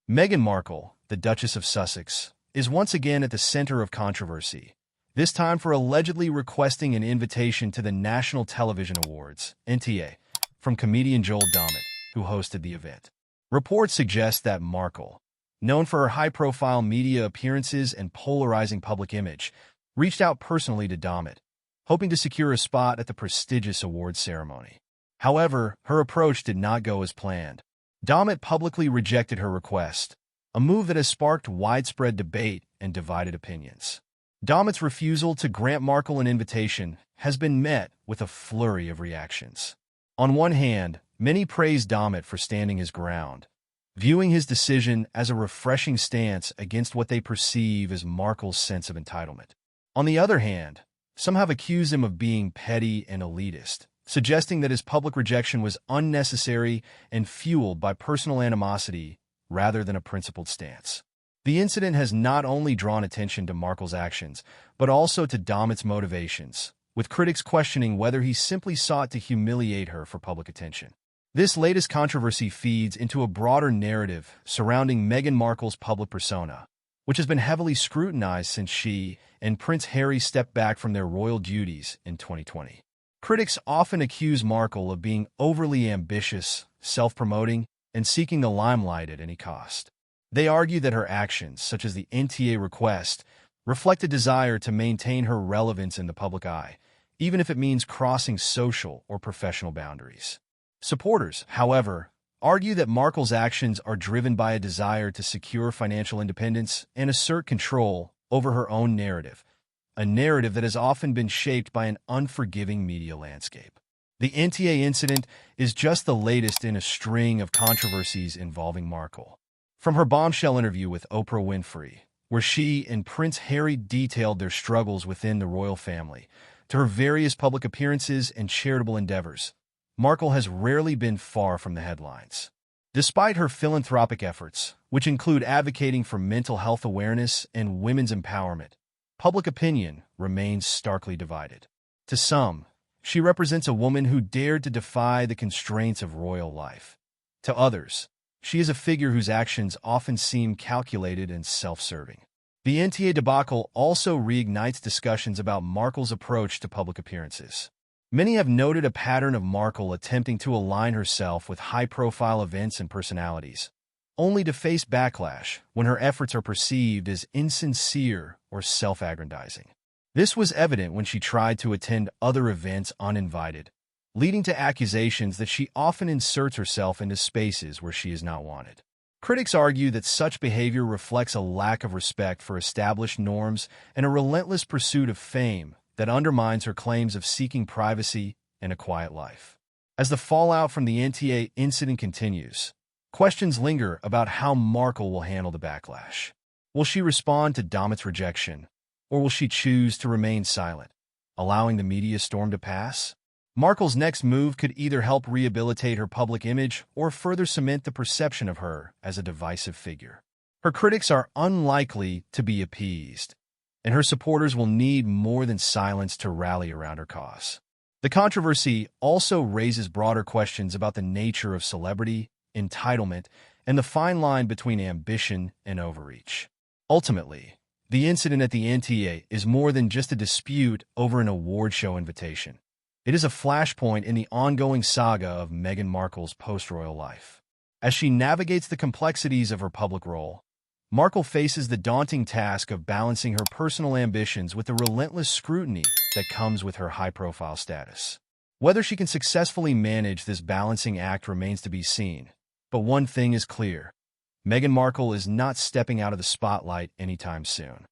Meghan Markle, the Duchess of Sussex, is once again at the center of controversy, this time for allegedly requesting an invitation to the National Television Awards, NTA, from comedian Joel Dommett, who hosted the event. Reports suggest that Markle, known for her high-profile media appearances and polarizing public image, reached out personally to Dommett, hoping to secure a spot at the prestigious awards ceremony. However, her approach did not go as planned. Dommett publicly rejected her request, a move that has sparked widespread debate and divided opinions. Dommett's refusal to grant Markle an invitation has been met with a flurry of reactions. On one hand, many praise Dommett for standing his ground, viewing his decision as a refreshing stance against what they perceive as Markle's sense of entitlement. On the other hand, some have accused him of being petty and elitist, suggesting that his public rejection was unnecessary and fueled by personal animosity rather than a principled stance. The incident has not only drawn attention to Markle's actions, but also to Dommett's motivations, with critics questioning whether he simply sought to humiliate her for public attention. This latest controversy feeds into a broader narrative surrounding Meghan Markle's public persona, which has been heavily scrutinized since she and Prince Harry stepped back from their royal duties in 2020. Critics often accuse Markle of being overly ambitious, self-promoting, and seeking the limelight at any cost. They argue that her actions, such as the NTA request, reflect a desire to maintain her relevance in the public eye, even if it means crossing social or professional boundaries. Supporters, however, argue that Markle's actions are driven by a desire to secure financial independence and assert control over her own narrative, a narrative that has often been shaped by an unforgiving media landscape. The NTA incident is just the latest in a string of controversies involving Markle. From her bombshell interview with Oprah Winfrey, where she and Prince Harry detailed their struggles within the royal family, to her various public appearances and charitable endeavors, Markle has rarely been far from the headlines. Despite her philanthropic efforts, which include advocating for mental health awareness and women's empowerment, public opinion remains starkly divided. To some, she represents a woman who dared to defy the constraints of royal life. To others, she is a figure whose actions often seem calculated and self-serving. The NTA debacle also reignites discussions about Markle's approach to public appearances. Many have noted a pattern of Markle attempting to align herself with high-profile events and personalities, only to face backlash when her efforts are perceived as insincere or self-aggrandizing. This was evident when she tried to attend other events uninvited, leading to accusations that she often inserts herself into spaces where she is not wanted. Critics argue that such behavior reflects a lack of respect for established norms and a relentless pursuit of fame that undermines her claims of seeking privacy and a quiet life. As the fallout from the NTA incident continues, questions linger about how Markle will handle the backlash. Will she respond to Dommett's rejection, or will she choose to remain silent, allowing the media storm to pass? Markle's next move could either help rehabilitate her public image or further cement the perception of her as a divisive figure. Her critics are unlikely to be appeased, and her supporters will need more than silence to rally around her cause. The controversy also raises broader questions about the nature of celebrity, entitlement, and the fine line between ambition and overreach. Ultimately, the incident at the NTA is more than just a dispute over an award show invitation. It is a flashpoint in the ongoing saga of Meghan Markle's post-royal life. As she navigates the complexities of her public role, Markle faces the daunting task of balancing her personal ambitions with the relentless scrutiny that comes with her high-profile status. Whether she can successfully manage this balancing act remains to be seen, but one thing is clear: Meghan Markle is not stepping out of the spotlight anytime soon.